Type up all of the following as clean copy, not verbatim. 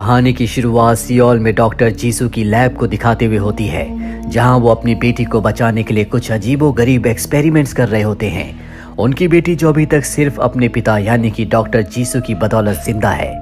कहानी की शुरुआत सियोल में डॉक्टर जीसू की लैब को दिखाते हुए होती है, जहां वो अपनी बेटी को बचाने के लिए कुछ अजीबोगरीब एक्सपेरिमेंट्स कर रहे होते हैं। उनकी बेटी जो अभी तक सिर्फ अपने पिता यानी कि डॉक्टर जीसू की बदौलत जिंदा है।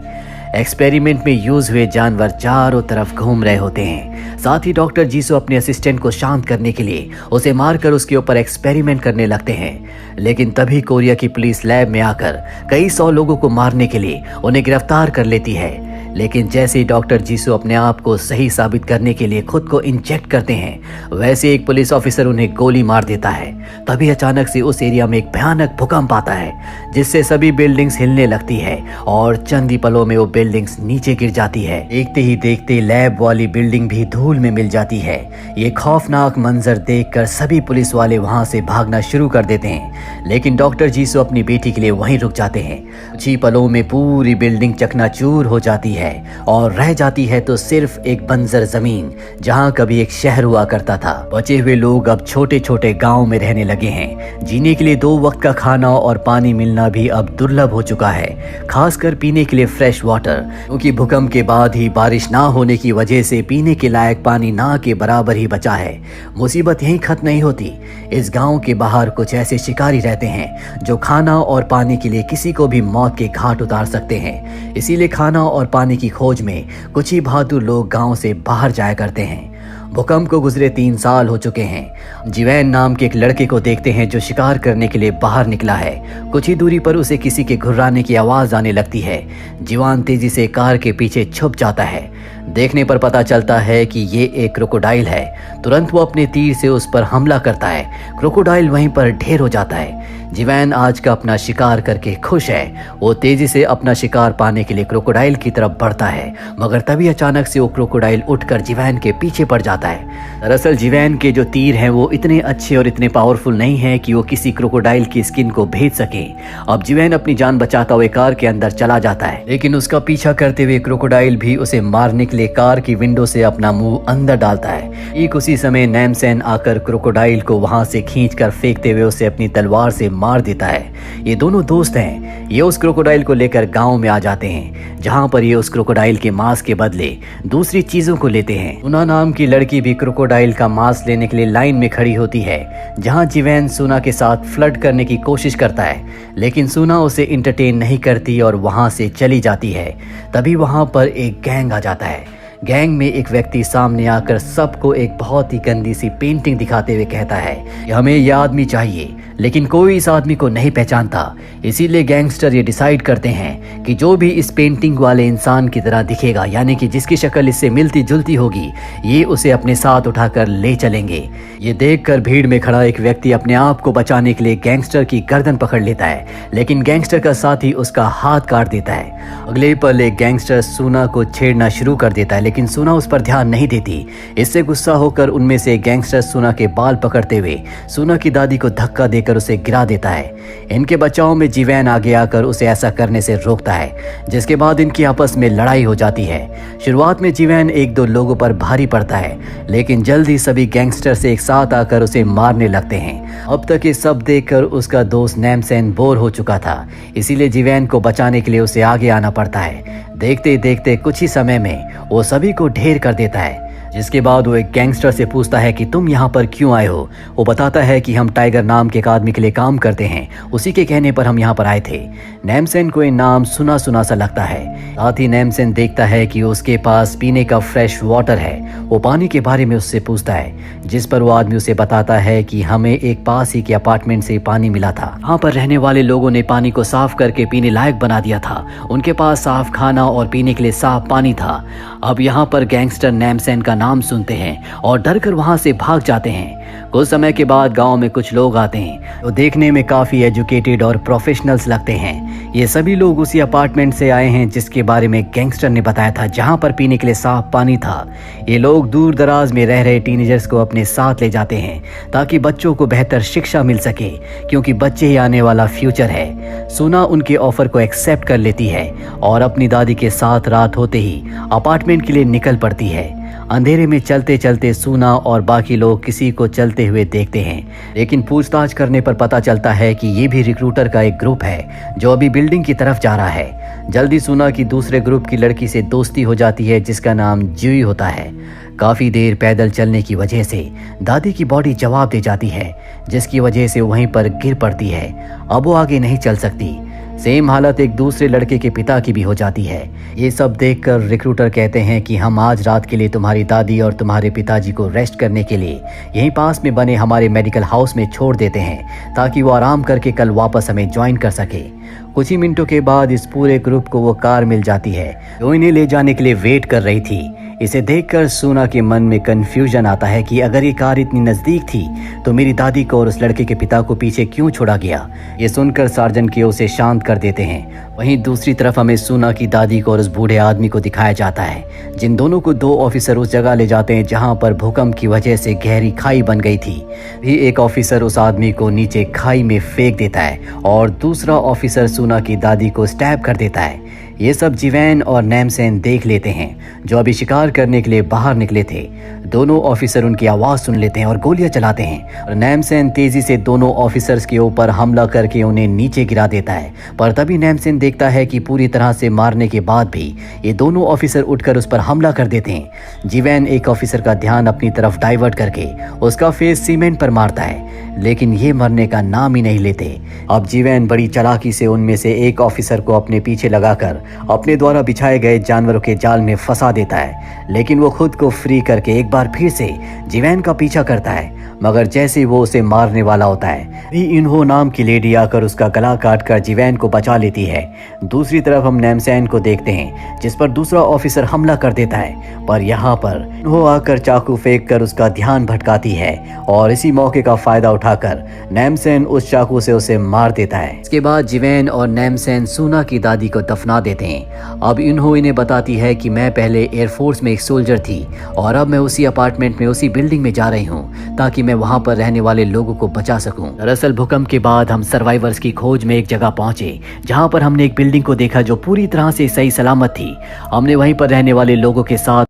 एक्सपेरिमेंट में यूज हुए जानवर चारों तरफ घूम रहे होते हैं। साथ ही डॉक्टर जीसू अपने असिस्टेंट को शांत करने के लिए उसे मारकर उसके ऊपर एक्सपेरिमेंट करने लगते हैं। लेकिन तभी कोरिया की पुलिस लैब में आकर कई 100 लोगों को मारने के लिए उन्हें गिरफ्तार कर लेती है। लेकिन जैसे ही डॉक्टर जीसू अपने आप को सही साबित करने के लिए खुद को इंजेक्ट करते हैं, वैसे एक पुलिस ऑफिसर उन्हें गोली मार देता है। तभी अचानक से उस एरिया में एक भयानक भूकंप आता है, जिससे सभी बिल्डिंग्स हिलने लगती है और चंद ही पलों में वो बिल्डिंग्स नीचे गिर जाती है। देखते ही देखते लैब वाली बिल्डिंग भी धूल में मिल जाती है। ये खौफनाक मंजर देखकर सभी पुलिस वाले वहां से भागना शुरू कर देते हैं, लेकिन डॉक्टर जीसू अपनी बेटी के लिए वहीं रुक जाते हैं। कुछ ही पलों में पूरी बिल्डिंग चकनाचूर हो जाती है और रह जाती है तो सिर्फ एक बंजर जमीन, जहां कभी एक शहर हुआ करता था। बचे हुए लोग अब छोटे छोटे गांव में रहने लगे हैं। जीने के लिए 2 वक्त का खाना और पानी मिलना भी अब दुर्लभ हो चुका है, खासकर पीने के लिए फ्रेश वाटर, क्योंकि भूकंप के बाद ही बारिश ना होने की वजह से पीने के लायक पानी ना के बराबर ही बचा है। मुसीबत यहीं खत्म नहीं होती। इस गांव के बाहर कुछ ऐसे शिकारी रहते हैं जो खाना और पानी के लिए किसी को भी मौत के घाट उतार सकते हैं। इसीलिए खाना और पानी की खोज में कुछ ही बहादुर लोग गांव से बाहर जाया करते हैं। भूकंप को गुजरे 3 साल हो चुके हैं। जीवैन नाम के एक लड़के को देखते हैं जो शिकार करने के लिए बाहर निकला है। कुछ ही दूरी पर उसे किसी के घुर्राने की आवाज आने लगती है। जीवान तेजी से कार के पीछे छुप जाता है। देखने पर पता चलता है कि ये एक क्रोकोडाइल है। तुरंत वो अपने तीर से उस पर हमला करता है। क्रोकोडाइल वहीं पर ढेर हो जाता है। जीवैन आज का अपना शिकार करके खुश है। वो तेजी से अपना शिकार पाने के लिए क्रोकोडाइल की तरफ बढ़ता है, मगर तभी अचानक से वो क्रोकोडाइल उठकर जीवैन के पीछे पड़ जाता है। दरअसल जीवैन के जो तीर हैं वो इतने अच्छे और इतने पावरफुल नहीं है कि वो किसी क्रोकोडाइल की स्किन को भेद सके। अब जीवैन अपनी जान बचाता हुए कार के अंदर चला जाता है, लेकिन उसका पीछा करते हुए क्रोकोडाइल भी उसे मारने के लिए कार की विंडो से अपना मुंह अंदर डालता है। ठीक उसी समय नैमसेन आकर क्रोकोडाइल को वहां से खींचकर फेंकते हुए उसे अपनी तलवार से मार देता है। ये दोनों दोस्त हैं। ये उस क्रोकोडाइल को लेकर गांव में आ जाते हैं, जहां पर ये उस क्रोकोडाइल के मांस के बदले दूसरी चीजों को लेते हैं। सुना नाम की लड़की भी क्रोकोडाइल का मांस लेने के लिए लाइन में खड़ी होती है, जहां जीवैन सुना के साथ फ्लर्ट करने की कोशिश करता है, लेकिन सुना उसे इंटरटेन नहीं करती और वहां से चली जाती है। तभी वहां पर एक गैंग आ जाता है। गैंग में एक व्यक्ति सामने आकर सबको एक बहुत ही गंदी सी पेंटिंग दिखाते हुए कहता है कि हमें यह आदमी चाहिए, लेकिन कोई इस आदमी को नहीं पहचानता। इसीलिए गैंगस्टर ये डिसाइड करते हैं कि जो भी इस पेंटिंग वाले इंसान की तरह दिखेगा, यानी कि जिसकी शक्ल इससे मिलती जुलती होगी, ये उसे अपने साथ उठाकर ले चलेंगे। ये देखकर भीड़ में खड़ा एक व्यक्ति अपने आप को बचाने के लिए गैंगस्टर की गर्दन पकड़ लेता है, लेकिन गैंगस्टर का साथी उसका हाथ काट देता है। अगले पल एक गैंगस्टर सुना को छेड़ना शुरू कर देता है, लेकिन सुना उस पर ध्यान नहीं देती। इससे गुस्सा होकर उनमें से गैंगस्टर सुना के बाल पकड़ते हुए सुना की दादी को धक्का देकर उसे गिरा देता है। इनके बचाव में जीवैन आगे आकर उसे ऐसा करने से रोकता है, जिसके बाद इनकी आपस में लड़ाई हो जाती है। शुरुआत में जीवैन 1-2 लोगों पर भारी पड़ता है, लेकिन जल्दी सभी गैंगस्टर से एक साथ आकर उसे मारने लगते हैं। अब तक ये सब देखकर उसका दोस्त नैमसेन बोर हो चुका था, इसीलिए जीवैन को बचाने के लिए उसे आगे आना पड़ता है। देखते देखते कुछ ही समय में वो सभी को ढेर कर देता है, जिसके बाद वो एक गैंगस्टर से पूछता है कि तुम यहाँ पर क्यों आए हो। वो बताता है कि हम टाइगर नाम के एक आदमी के लिए काम करते हैं, उसी के कहने पर हम यहाँ पर आए थे। नैमसेन को ये नाम सुना सुना सा लगता है। साथ ही नैमसेन देखता है कि उसके पास पीने का फ्रेश वाटर है। वो पानी के बारे में उससे पूछता है, जिस पर वो आदमी उसे बताता है कि हमें एक पास ही के अपार्टमेंट से पानी मिला था। वहाँ पर रहने वाले लोगों ने पानी को साफ करके पीने लायक बना दिया था। उनके पास साफ खाना और पीने के लिए साफ पानी था। अब यहाँ पर गैंगस्टर नैमसेन का नाम सुनते हैं और डर कर वहां से भाग जाते हैं। कुछ समय के बाद गांव में कुछ लोग आते हैं जो देखने में काफी एजुकेटेड और प्रोफेशनल्स लगते हैं। ये सभी लोग उसी अपार्टमेंट से आए हैं जिसके बारे में गैंगस्टर ने बताया था, जहां पर पीने के लिए साफ पानी था। ये लोग दूर दराज में रह रहे टीनेजर्स को अपने साथ ले जाते हैं ताकि बच्चों को बेहतर शिक्षा मिल सके, क्योंकि बच्चे ही आने वाला फ्यूचर है। सुना उनके ऑफर को एक्सेप्ट कर लेती है और अपनी दादी के साथ रात होते ही अपार्टमेंट के लिए निकल पड़ती है। अंधेरे में चलते चलते सूना और बाकी लोग किसी को चलते हुए देखते हैं, लेकिन पूछताछ करने पर पता चलता है कि ये भी रिक्रूटर का एक ग्रुप है जो अभी बिल्डिंग की तरफ जा रहा है। जल्दी सूना की दूसरे ग्रुप की लड़की से दोस्ती हो जाती है जिसका नाम जुई होता है। काफ़ी देर पैदल चलने की वजह से दादी की बॉडी जवाब दे जाती है, जिसकी वजह से वहीं पर गिर पड़ती है। अब वो आगे नहीं चल सकती। सेम हालत एक दूसरे लड़के के पिता की भी हो जाती है। ये सब देखकर रिक्रूटर कहते हैं कि हम आज रात के लिए तुम्हारी दादी और तुम्हारे पिताजी को रेस्ट करने के लिए यहीं पास में बने हमारे मेडिकल हाउस में छोड़ देते हैं, ताकि वो आराम करके कल वापस हमें ज्वाइन कर सके। कुछ ही मिनटों के बाद इस पूरे ग्रुप को वो कार मिल जाती है जो इन्हें ले जाने के लिए वेट कर रही थी। इसे देखकर सूना के मन में कंफ्यूजन आता है कि अगर ये कार इतनी नज़दीक थी तो मेरी दादी को और उस लड़के के पिता को पीछे क्यों छोड़ा गया। ये सुनकर सार्जन की उसे शांत कर देते हैं। वहीं दूसरी तरफ हमें सूना की दादी को और उस बूढ़े आदमी को दिखाया जाता है, जिन दोनों को दो ऑफिसर उस जगह ले जाते हैं जहां पर भूकंप की वजह से गहरी खाई बन गई थी। भी एक ऑफिसर उस आदमी को नीचे खाई में फेंक देता है और दूसरा ऑफिसर सूना की दादी को स्टैब कर देता है। ये सब जीवैन और नैमसेन देख लेते हैं, जो अभी शिकार करने के लिए बाहर निकले थे। दोनों ऑफिसर उनकी आवाज़ सुन लेते हैं और गोलियां चलाते हैं और नैमसेन तेजी से दोनों ऑफिसर्स के ऊपर हमला करके उन्हें नीचे गिरा देता है। पर तभी नैमसेन देखता है कि पूरी तरह से मारने के बाद भी ये दोनों ऑफिसर उठकर उस पर हमला कर देते हैं। जीवैन एक ऑफिसर का ध्यान अपनी तरफ डाइवर्ट करके उसका फेस सीमेंट पर मारता है, लेकिन ये मरने का नाम ही नहीं लेते। अब जीवैन बड़ी चालाकी से उनमें से एक ऑफिसर को अपने पीछे लगाकर अपने द्वारा बिछाए गए जानवरों के जाल में फंसा देता है, लेकिन वो खुद को फ्री करके एक बार फिर से जीवैन का पीछा करता है। मगर जैसे वो उसे मारने वाला होता है, भी इन्हो नाम की लेडी आकर उसका गला काटकर जीवैन को बचा लेती है। दूसरी तरफ हम नैमसेन को देखते हैं, जिस पर दूसरा ऑफिसर हमला कर देता है, पर यहाँ पर इन्हो आकर चाकू फेंक कर उसका ध्यान भटकाती है और इसी मौके का फायदा उठाकर नैमसेन उस चाकू से उसे मार देता है। इसके बाद जीवैन और नैमसेन सूना की दादी को दफना देते हैं। अब इन्हो इन्हें बताती है कि मैं पहले एयरफोर्स में एक सोल्जर थी और अब मैं उसी अपार्टमेंट में उसी बिल्डिंग में जा रही हूँ ताकि मैं वहां पर रहने वाले लोगों को बचा सकूं। दरअसल भूकंप के बाद हम सर्वाइवर्स की खोज में एक जगह पहुंचे जहां पर हमने एक बिल्डिंग को देखा जो पूरी तरह से सही सलामत थी। हमने वहीं पर रहने वाले लोगों के साथ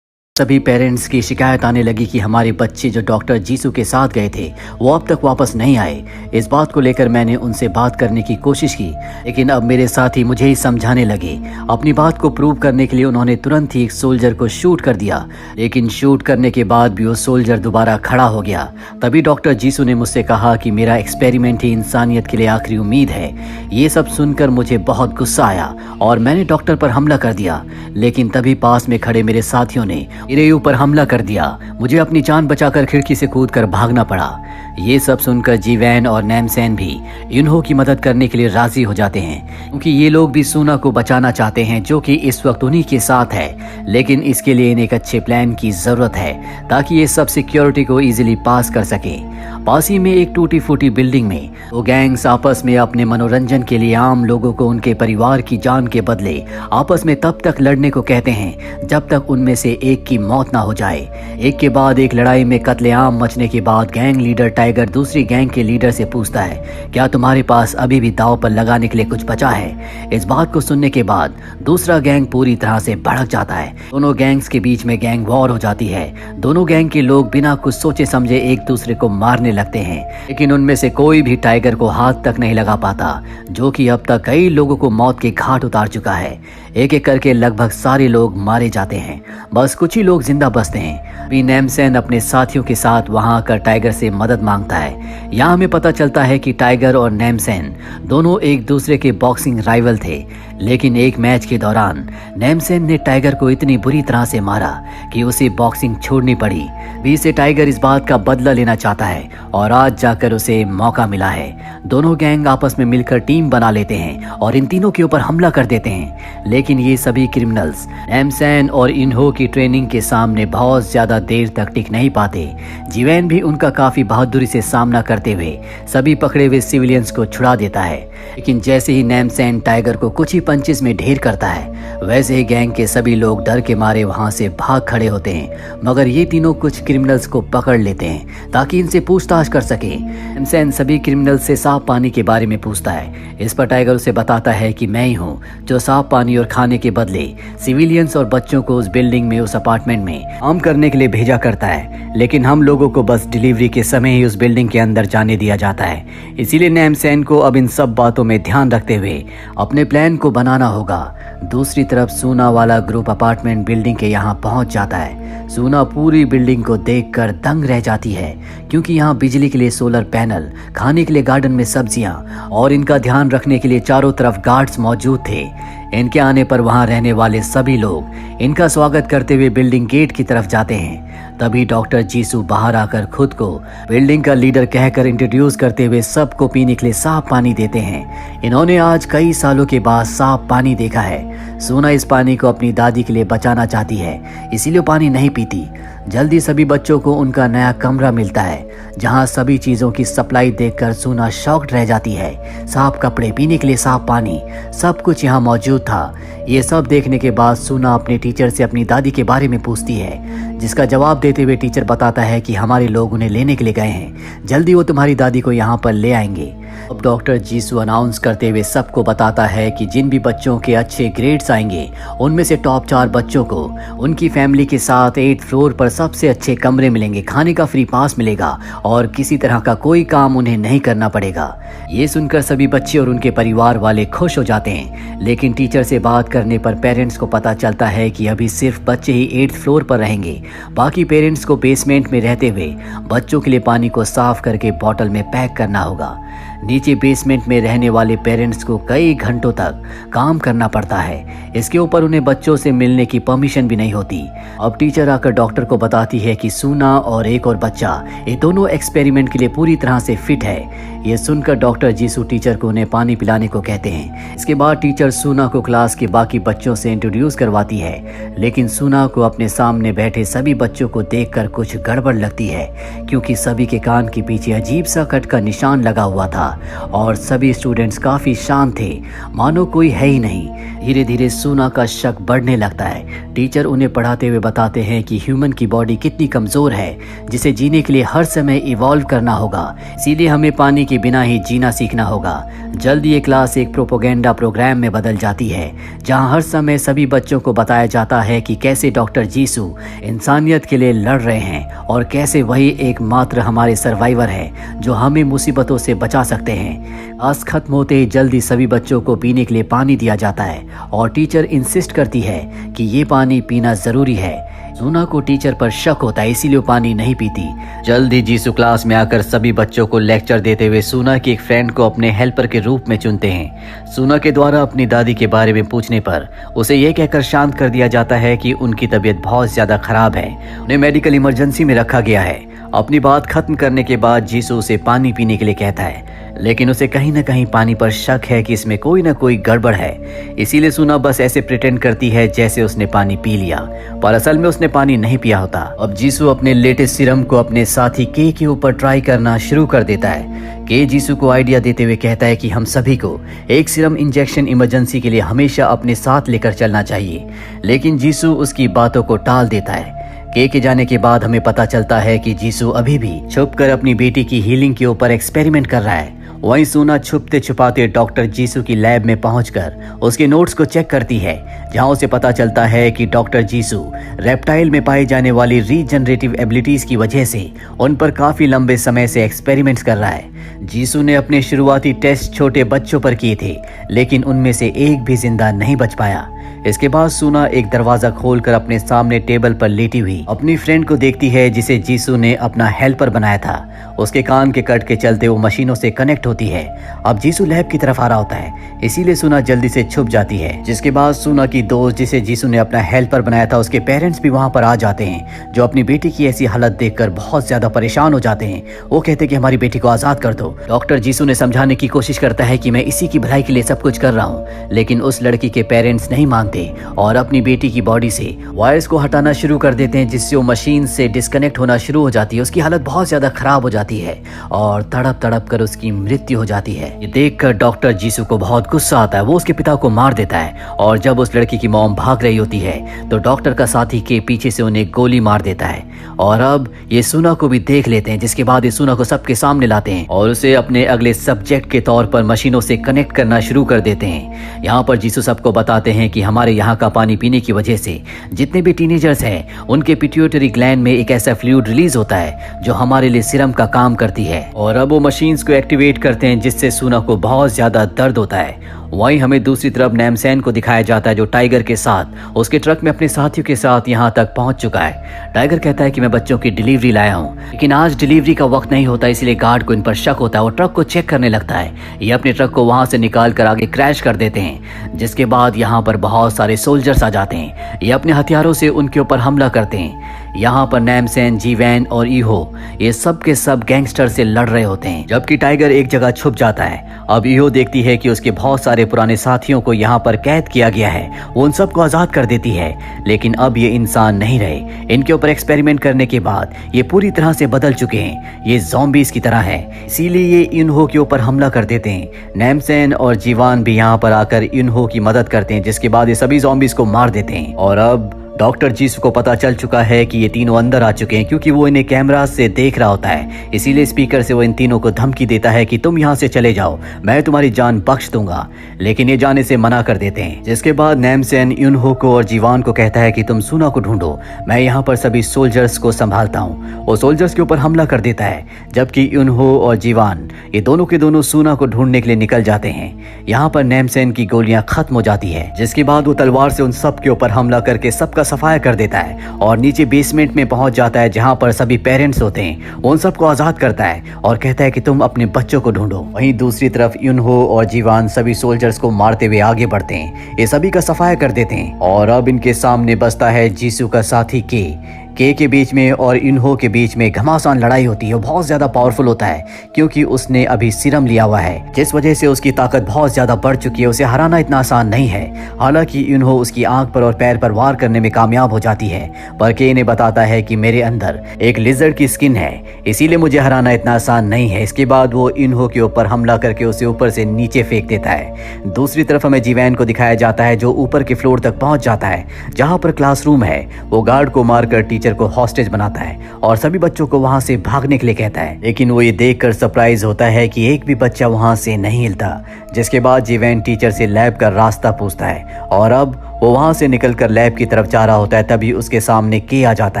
सभी पेरेंट्स की शिकायत आने लगी कि हमारे बच्चे जो डॉक्टर जीसू के साथ गए थे वो अब तक वापस नहीं आए। इस बात को लेकर मैंने उनसे बात करने की कोशिश की, लेकिन अब मेरे साथी मुझे ही समझाने लगे। अपनी बात को प्रूव करने के लिए उन्होंने तुरंत ही एक सोल्जर को शूट कर दिया, लेकिन शूट करने के बाद भी वो सोल्जर दोबारा खड़ा हो गया। तभी डॉक्टर जीसू ने मुझसे कहा कि मेरा एक्सपेरिमेंट ही इंसानियत के लिए आखिरी उम्मीद है। ये सब सुनकर मुझे बहुत गुस्सा आया और मैंने डॉक्टर पर हमला कर दिया, लेकिन तभी पास में खड़े मेरे साथियों ने मेरे ऊपर हमला कर दिया। मुझे अपनी जान बचाकर खिड़की से कूदकर भागना पड़ा। ये सब सुनकर जीवैन और नैमसेन भी इन्हो की मदद करने के लिए राजी हो जाते हैं, क्योंकि ये लोग भी सूना को बचाना चाहते हैं जो कि इस वक्त उन्हीं के साथ है। लेकिन इसके लिए इन्हें एक अच्छे प्लान की जरूरत है ताकि ये सब सिक्योरिटी को इजीली पास कर सके। पास ही में एक टूटी फूटी बिल्डिंग में वो गैंग्स आपस में अपने मनोरंजन के लिए आम लोगों को उनके परिवार की जान के बदले आपस में तब तक लड़ने को कहते हैं जब तक उनमें से एक की मौत ना हो जाए। एक के बाद एक लड़ाई में कत्लेआम मचने के बाद गैंग लीडर टाइगर दूसरी गैंग के लीडर से पूछता है, क्या तुम्हारे पास अभी भी दांव पर लगाने के लिए कुछ बचा है? इस बात को सुनने के बाद दूसरा गैंग पूरी तरह से भड़क जाता है। दोनों गैंग्स के बीच में गैंग वॉर हो जाती है। दोनों गैंग के लोग बिना कुछ सोचे समझे एक दूसरे को मारने लगते हैं, लेकिन उनमें से कोई भी टाइगर को हाथ तक नहीं लगा पाता, जो कि अब तक कई लोगों को मौत के घाट उतार चुका है। एक एक करके लगभग सारे लोग मारे जाते हैं, बस कुछ ही लोग जिंदा बचते हैं। अभी नैमसेन अपने साथियों के साथ वहां आकर टाइगर से मदद मांगता है। यहाँ हमें पता चलता है कि टाइगर और नैमसेन दोनों एक दूसरे के बॉक्सिंग राइवल थे, लेकिन एक मैच के दौरान नैमसेन ने टाइगर को इतनी बुरी तरह से मारा कि उसे बॉक्सिंग छोड़नी पड़ी। भी से टाइगर इस बात का बदला लेना चाहता है और आज जाकर उसे मौका मिला है। दोनों गैंग आपस में मिलकर टीम बना लेते हैं और इन तीनों के ऊपर हमला कर देते हैं, लेकिन ये सभी क्रिमिनल्स नैमसेन और इन्हो की ट्रेनिंग के सामने बहुत ज्यादा देर तक टिक नहीं पाते। जीवैन भी उनका काफी बहादुरी से सामना करते हुए सभी पकड़े हुए सिविलियंस को छुड़ा देता है। लेकिन जैसे ही नैमसेन टाइगर को कुछ ही पंचेस में ढेर करता है, वैसे ही गैंग के सभी लोग डर के मारे वहां से भाग खड़े होते हैं। मगर ये तीनों कुछ क्रिमिनल्स को पकड़ लेते हैं ताकि इनसे पूछताछ कर सके। नैमसेन सभी क्रिमिनल से साफ पानी के बारे में पूछता है। इस पर टाइगर उसे बताता है कि मैं ही हूँ जो साफ पानी और खाने के बदले सिविलियंस और बच्चों को उस बिल्डिंग में, उस अपार्टमेंट में काम करने के लिए भेजा करता है। लेकिन हम लोगों को बस डिलीवरी के समय ही उस बिल्डिंग के अंदर जाने दिया जाता है। इसीलिए नैमसेन को अब इन सब बातों में ध्यान रखते हुए अपने प्लान को बनाना होगा। दूसरी तरफ सूना वाला ग्रुप अपार्टमेंट बिल्डिंग के यहाँ पहुंच जाता है। सूना पूरी बिल्डिंग को देखकर दंग रह जाती है, क्योंकि यहाँ बिजली के लिए सोलर पैनल, खाने के लिए गार्डन में सब्जियां और इनका ध्यान रखने के लिए चारों तरफ गार्ड्स मौजूद थे। इनके आने पर वहां रहने वाले सभी लोग इनका स्वागत करते हुए बिल्डिंग गेट की तरफ जाते हैं। तभी डॉक्टर जीसू बाहर आकर खुद को बिल्डिंग का लीडर कहकर इंट्रोड्यूस करते हुए सबको पीने के लिए साफ पानी देते हैं। इन्होंने आज कई सालों के बाद साफ पानी देखा है। सूना इस पानी को अपनी दादी के लिए बचाना चाहती है, इसीलिए पानी नहीं पीती। जल्दी सभी बच्चों को उनका नया कमरा मिलता है, जहां सभी चीजों की सप्लाई देखकर सूना शॉक्ड रह जाती है। साफ कपड़े, पीने के लिए साफ पानी, सब कुछ यहाँ मौजूद था। ये सब देखने के बाद सूना अपने टीचर से अपनी दादी के बारे में पूछती है, जिसका जवाब देते हुए टीचर बताता है कि हमारे लोग उन्हें लेने के लिए गए हैं, जल्दी वो तुम्हारी दादी को यहाँ पर ले आएंगे। अब डॉक्टर जीसू अनाउंस करते हुए सबको बताता है कि जिन भी बच्चों के अच्छे ग्रेड्स आएंगे, उनमें से टॉप 4 बच्चों को उनकी फैमिली के साथ 8th फ्लोर पर सबसे अच्छे कमरे मिलेंगे, खाने का फ्री पास मिलेगा और किसी तरह का कोई काम उन्हें नहीं करना पड़ेगा। ये सुनकर सभी बच्चे और उनके परिवार वाले खुश हो जाते हैं। लेकिन टीचर से बात करने पर पेरेंट्स को पता चलता है कि अभी सिर्फ बच्चे ही 8th फ्लोर पर रहेंगे। बाकी पेरेंट्स को बेसमेंट में रहते हुए बच्चों के लिए पानी को साफ करके बॉटल में पैक करना होगा। नीचे बेसमेंट में रहने वाले पेरेंट्स को कई घंटों तक काम करना पड़ता है। इसके ऊपर उन्हें बच्चों से मिलने की परमिशन भी नहीं होती। अब टीचर आकर डॉक्टर को बताती है कि सूना और एक और बच्चा, ये दोनों एक्सपेरिमेंट के लिए पूरी तरह से फिट है। ये सुनकर डॉक्टर जीसू टीचर को उन्हें पानी पिलाने को कहते हैं। इसके बाद टीचर सूना को क्लास के बाकी बच्चों से इंट्रोड्यूस करवाती है। लेकिन सूना को अपने सामने बैठे सभी बच्चों को देखकर कुछ गड़बड़ लगती है, क्योंकि सभी के कान के पीछे अजीब सा कट का निशान लगा हुआ था और सभी स्टूडेंट्स काफी शांत थे, मानो कोई है ही नहीं। धीरे धीरे सूना का शक बढ़ने लगता है। टीचर उन्हें पढ़ाते हुए बताते हैं कि ह्यूमन की बॉडी कितनी कमजोर है, जिसे जीने के लिए हर समय इवॉल्व करना होगा, इसीलिए हमें पानी के बिना ही जीना सीखना होगा। जल्द ये क्लास एक प्रोपोगेंडा प्रोग्राम में बदल जाती है, जहां हर समय सभी बच्चों को बताया जाता है कि कैसे डॉक्टर जीसू इंसानियत के लिए लड़ रहे हैं और कैसे वही एकमात्र हमारे सर्वाइवर है जो हमें मुसीबतों से बचा सकते हैं। क्लास खत्म होते ही जल्दी सभी बच्चों को पीने के लिए पानी दिया जाता है और टीचर इंसिस्ट करती है कि ये पानी पीना जरूरी है। सूना को टीचर पर शक होता है, इसीलिए वो पानी नहीं पीती। जल्दी जीसू क्लास में आकर सभी बच्चों को लेक्चर देते हुए सूना की एक फ्रेंड को अपने हेल्पर के रूप में चुनते हैं। सूना के द्वारा अपनी दादी के बारे में पूछने पर उसे यह कहकर शांत कर दिया जाता है कि उनकी तबीयत बहुत ज्यादा खराब है, उन्हें मेडिकल इमरजेंसी में रखा गया है। अपनी बात खत्म करने के बाद जीसू उसे पानी पीने के लिए कहता है, लेकिन उसे कहीं न कहीं पानी पर शक है कि इसमें कोई न कोई गड़बड़ है। इसीलिए सूना बस ऐसे प्रिटेंड करती है जैसे उसने पानी पी लिया, पर असल में उसने पानी नहीं पिया होता। अब जीसू अपने लेटेस्ट सीरम को अपने साथी के ऊपर ट्राई करना शुरू कर देता है। के जीसू को आइडिया देते हुए कहता है कि हम सभी को एक सीरम इंजेक्शन इमरजेंसी के लिए हमेशा अपने साथ लेकर चलना चाहिए, लेकिन जीसू उसकी बातों को टाल देता है। के जाने के बाद हमें पता चलता है कि जीसू अभी भी छुपकर अपनी बेटी की हीलिंग के ऊपर एक्सपेरिमेंट कर रहा है। वहीं सूना छुपते छुपाते डॉक्टर जीसू की लैब में पहुंचकर उसके नोट्स को चेक करती है, जहां उसे पता चलता है कि डॉक्टर जीसू रेप्टाइल में पाई जाने वाली रीजनरेटिव एबिलिटीज की वजह से उन पर काफी लंबे समय से एक्सपेरिमेंट्स कर रहा है। जीसू ने अपने शुरुआती टेस्ट छोटे बच्चों पर किए थे, लेकिन उनमें से एक भी जिंदा नहीं बच पाया। इसके बाद सूना एक दरवाजा खोलकर अपने सामने टेबल पर लेटी हुई अपनी फ्रेंड को देखती है, जिसे जीसू ने अपना हेल्पर बनाया था। उसके कान के कट के चलते वो मशीनों से कनेक्ट होती है। अब जीसू लैब की तरफ आ रहा होता है, इसीलिए सूना जल्दी से छुप जाती है। जिसके बाद सूना की दोस्त, जिसे जीसू ने अपना हेल्पर बनाया था, उसके पेरेंट्स भी वहां पर आ जाते हैं, जो अपनी बेटी की ऐसी हालत देखकर बहुत ज्यादा परेशान हो जाते हैं। वो कहते कि हमारी बेटी को आजाद कर दो। डॉक्टर जीसू ने समझाने की कोशिश करता है कि मैं इसी की भलाई के लिए सब कुछ कर रहा हूँ, लेकिन उस लड़की के पेरेंट्स नहीं मानते और अपनी बेटी की बॉडी से वायर्स को हटाना शुरू कर देते हैं, जिससे वो मशीन से डिस्कनेक्ट होना शुरू हो जाती है। उसकी हालत बहुत ज्यादा खराब हो जाती है। जाती है और तड़प तड़प कर उसकी मृत्यु हो जाती है। ये देखकर डॉक्टर जीसू को बहुत गुस्सा आता है। वो उसके पिता को मार देता है और जब उस लड़की की मॉम भाग रही होती है तो डॉक्टर का साथी के पीछे से उन्हें गोली मार देता है। और अब ये सुना को भी देख लेते हैं, जिसके बाद ये सुना को सबके सामने लाते हैं और उसे अपने अगले सब्जेक्ट के तौर पर मशीनों से कनेक्ट करना शुरू कर देते हैं। यहाँ पर जीसू सबको बताते हैं कि हमारे यहाँ का पानी पीने की वजह से जितने भी टीनेजर्स हैं उनके पिट्यूटरी ग्लैंड में एक ऐसा फ्लूइड रिलीज होता है जो हमारे लिए सीरम का काम करती है। और अब वो मशीन्स को एक्टिवेट करते हैं जिससे सुना को बहुत ज्यादा दर्द होता है। वहीं हमें दूसरी तरफ नैमसेन को दिखाया जाता है जो टाइगर के साथ उसके ट्रक में अपने साथियों के साथ यहाँ तक पहुंच चुका है। टाइगर कहता है कि मैं बच्चों की डिलीवरी लाया हूँ, लेकिन आज डिलीवरी का वक्त नहीं होता, इसलिए गार्ड को इन पर शक होता है। वो ट्रक को चेक करने लगता है। ये अपने ट्रक को वहां से निकाल कर आगे क्रैश कर देते हैं, जिसके बाद यहाँ पर बहुत सारे सोल्जर्स आ जाते हैं। ये अपने हथियारों से उनके ऊपर हमला करते हैं। यहाँ पर नैमसेन, जीवैन और ईहो ये सब के सब गैंगस्टर से लड़ रहे होते हैं, जबकि टाइगर एक जगह छुप जाता है। अब ईहो देखती है कि उसके बहुत सारे पुराने साथियों को यहाँ पर कैद किया गया है। वो उन सबको आजाद कर देती है, लेकिन अब ये इंसान नहीं रहे। इनके ऊपर एक्सपेरिमेंट करने के बाद ये पूरी तरह से बदल चुके हैं। ये ज़ॉम्बीज की तरह है, इसीलिए ये इन्हो के ऊपर हमला कर देते हैं। नैमसेन और जीवान भी यहाँ पर आकर इन्हो की मदद करते हैं, जिसके बाद ये सभी ज़ॉम्बीज को मार देते हैं। और अब डॉक्टर जीसू को पता चल चुका है कि ये तीनों अंदर आ चुके हैं, क्योंकि वो इन्हें कैमरा से देख रहा होता है। इसीलिए स्पीकर से वो इन तीनों को धमकी देता है कि तुम यहाँ से चले जाओ, मैं तुम्हारी जान बख्श दूंगा। लेकिन ये जाने से मना कर देते हैं। जिसके बाद नैमसेन यूनहो को और जीवान को कहता है कि तुम सुना को ढूंढो, मैं यहाँ पर सभी सोल्जर्स को संभालता हूँ। वो सोल्जर्स के ऊपर हमला कर देता है, जबकि यूनहो और जीवान ये दोनों के दोनों सुना को ढूंढने के लिए निकल जाते हैं। यहाँ पर नैमसेन की गोलियां खत्म हो जाती है, जिसके बाद वो तलवार से उन सब के ऊपर हमला करके सबका सफाया कर देता है और नीचे बेसमेंट में पहुंच जाता है जहां पर सभी पेरेंट्स होते हैं। उन सबको आजाद करता है और कहता है कि तुम अपने बच्चों को ढूंढो। वहीं दूसरी तरफ यूनहो और जीवान सभी सोल्जर्स को मारते हुए आगे बढ़ते हैं। ये सभी का सफाया कर देते हैं और अब इनके सामने बसता है जीसू का साथी के बीच में और इन्हो के बीच में घमासान लड़ाई होती है। वो बहुत ज्यादा पावरफुल होता है क्योंकि उसने अभी सीरम लिया हुआ है, जिस वजह से उसकी ताकत बहुत ज्यादा बढ़ चुकी है। उसे हराना इतना आसान नहीं है। हालांकि इन्हो उसकी आंख पर और पैर पर वार करने में कामयाब हो जाती है, पर के ने बताता है कि मेरे अंदर एक लिजर्ड की स्किन है, इसीलिए मुझे हराना इतना आसान नहीं है। इसके बाद वो इन्हो के ऊपर हमला करके उसे ऊपर से नीचे फेंक देता है। दूसरी तरफ हमें जीवैन को दिखाया जाता है जो ऊपर के फ्लोर तक पहुंच जाता है जहां पर क्लासरूम है। वो गार्ड को मारकर टीचर को हॉस्टेज बनाता है और सभी बच्चों को वहां से भागने के लिए कहता है, लेकिन वो ये देखकर सरप्राइज होता है कि एक भी बच्चा वहां से नहीं हिलता। जिसके बाद जीवैन टीचर से लैब का रास्ता पूछता है और अब वो वहां से निकलकर लैब की तरफ जा रहा होता है। तभी उसके सामने के आ जाता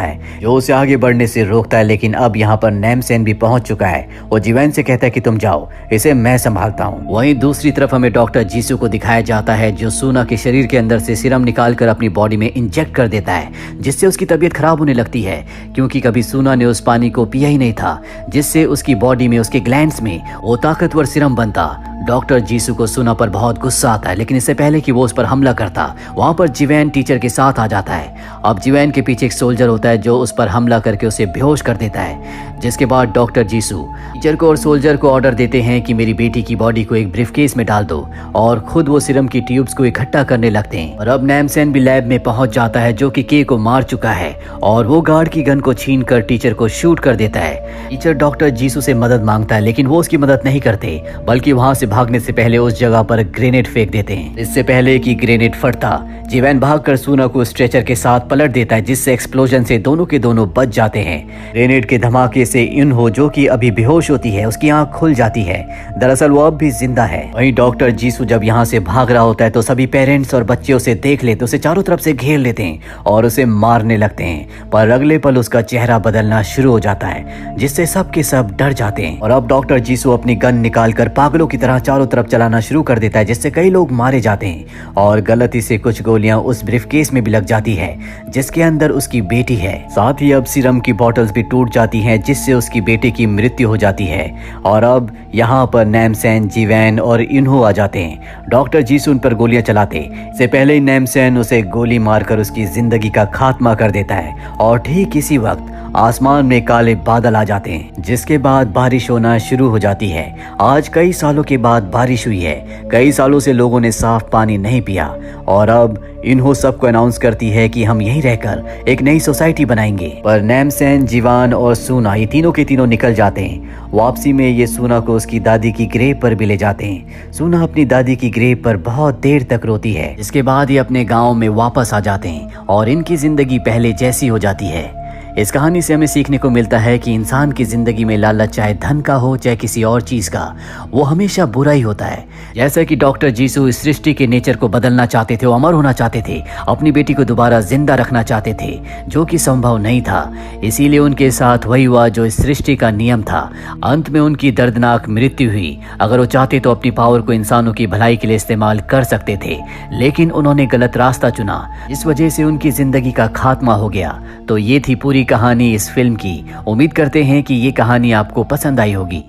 है जो उसे आगे बढ़ने से रोकता है, लेकिन अब यहाँ पर नैमसेन भी पहुंच चुका है। वो जीवैन से कहता है कि तुम जाओ, इसे मैं संभालता हूँ। वहीं दूसरी तरफ हमें डॉक्टर जीसू को दिखाया जाता है जो सुना के शरीर के अंदर से सीरम निकालकर अपनी बॉडी में इंजेक्ट कर देता है, जिससे उसकी तबीयत खराब होने लगती है क्योंकि कभी सुना ने उस पानी को पिया ही नहीं था, जिससे उसकी बॉडी में, उसके ग्लैंड्स में वो ताकतवर सीरम बनता। डॉक्टर जीसू को सुना पर बहुत गुस्सा आता है, लेकिन इससे पहले कि वो उस पर हमला करता वहां पर जीवैन टीचर के साथ आ जाता है। अब जीवैन के पीछे एक सोल्जर होता है जो उस पर हमला करके उसे बेहोश कर देता है। जिसके बाद डॉक्टर जीसू टीचर को और सोल्जर को ऑर्डर देते हैं कि मेरी बेटी की बॉडी को एक ब्रीफकेस में डाल दो और खुद वो सीरम की ट्यूब्स को इकट्ठा करने लगते हैं। और अब नैमसेन भी लैब में पहुंच जाता है जो कि के को मार चुका है और वो गार्ड की गन को छीन कर टीचर को शूट कर देता है। टीचर डॉक्टर जीसू से मदद मांगता है, लेकिन वो उसकी मदद नहीं करते, बल्कि वहां से भागने से पहले उस जगह पर ग्रेनेड फेंक देते हैं। इससे पहले कि ग्रेनेड फटता, जीवैन भागकर सुना को स्ट्रेचर के साथ पलट देता है, जिससे एक्सप्लोजन से दोनों के दोनों बच जाते हैं। ग्रेनेड के धमाके से इन्हो जो कि अभी बेहोश होती है उसकी आंख खुल जाती है। दरअसल वो अब भी जिंदा है। वहीं डॉक्टर जीसू जब यहाँ से भाग रहा होता है तो सभी पेरेंट्स और बच्चे उसे देख लेते, उसे चारों तरफ से घेर लेते हैं और उसे मारने लगते हैं, पर अगले पल उसका चेहरा बदलना शुरू हो जाता है, जिससे सब के सब डर जाते हैं। और अब डॉक्टर जीसू अपनी गन निकालकर पागलों की तरह चारों तरफ चलाना शुरू कर देता है, जिससे कई लोग मारे जाते हैं और गलती से कुछ गोलियां उस ब्रीफकेस में भी लग जाती है जिसके अंदर उसकी बेटी है। साथ ही अब सीरम की बॉटल्स भी टूट जाती हैं, जिससे उसकी बेटी की मृत्यु हो जाती है। और अब यहाँ पर नैमसेन, जीवैन और इन्हो आ जाते हैं। डॉक्टर जीसू उन पर गोलियां चलाते से पहले ही नैमसेन उसे गोली मारकर उसकी जिंदगी का खात्मा कर देता है और ठीक इसी वक्त आसमान में काले बादल आ जाते हैं, जिसके बाद बारिश होना शुरू हो जाती है। आज कई सालों के बाद बारिश हुई है। कई सालों से लोगों ने साफ पानी नहीं पिया और अब इन्हो सबको अनाउंस करती है कि हम यहीं रहकर एक नई सोसाइटी बनाएंगे। पर नैमसेन, जीवान और सूना ये तीनों के तीनों निकल जाते हैं। वापसी में ये सूना को उसकी दादी की ग्रेव पर भी ले जाते हैं। सूना अपनी दादी की ग्रेव पर बहुत देर तक रोती है। इसके बाद ये अपने गांव में वापस आ जाते हैं और इनकी जिंदगी पहले जैसी हो जाती है। इस कहानी से हमें सीखने को मिलता है कि इंसान की जिंदगी में लालच चाहे धन का हो चाहे किसी और चीज का, वो हमेशा बुरा ही होता है। जैसा कि डॉक्टर जीसू इस सृष्टि के नेचर को बदलना चाहते थे, वो अमर होना चाहते थे, अपनी बेटी को दोबारा जिंदा रखना चाहते थे, जो कि संभव नहीं था। इसीलिए उनके साथ वही हुआ जो इस सृष्टि का नियम था। अंत में उनकी दर्दनाक मृत्यु हुई। अगर वो चाहते तो अपनी पावर को इंसानों की भलाई के लिए इस्तेमाल कर सकते थे, लेकिन उन्होंने गलत रास्ता चुना। इस वजह से उनकी जिंदगी का खात्मा हो गया। तो ये थी पूरी कहानी इस फिल्म की। उम्मीद करते हैं कि ये कहानी आपको पसंद आई होगी।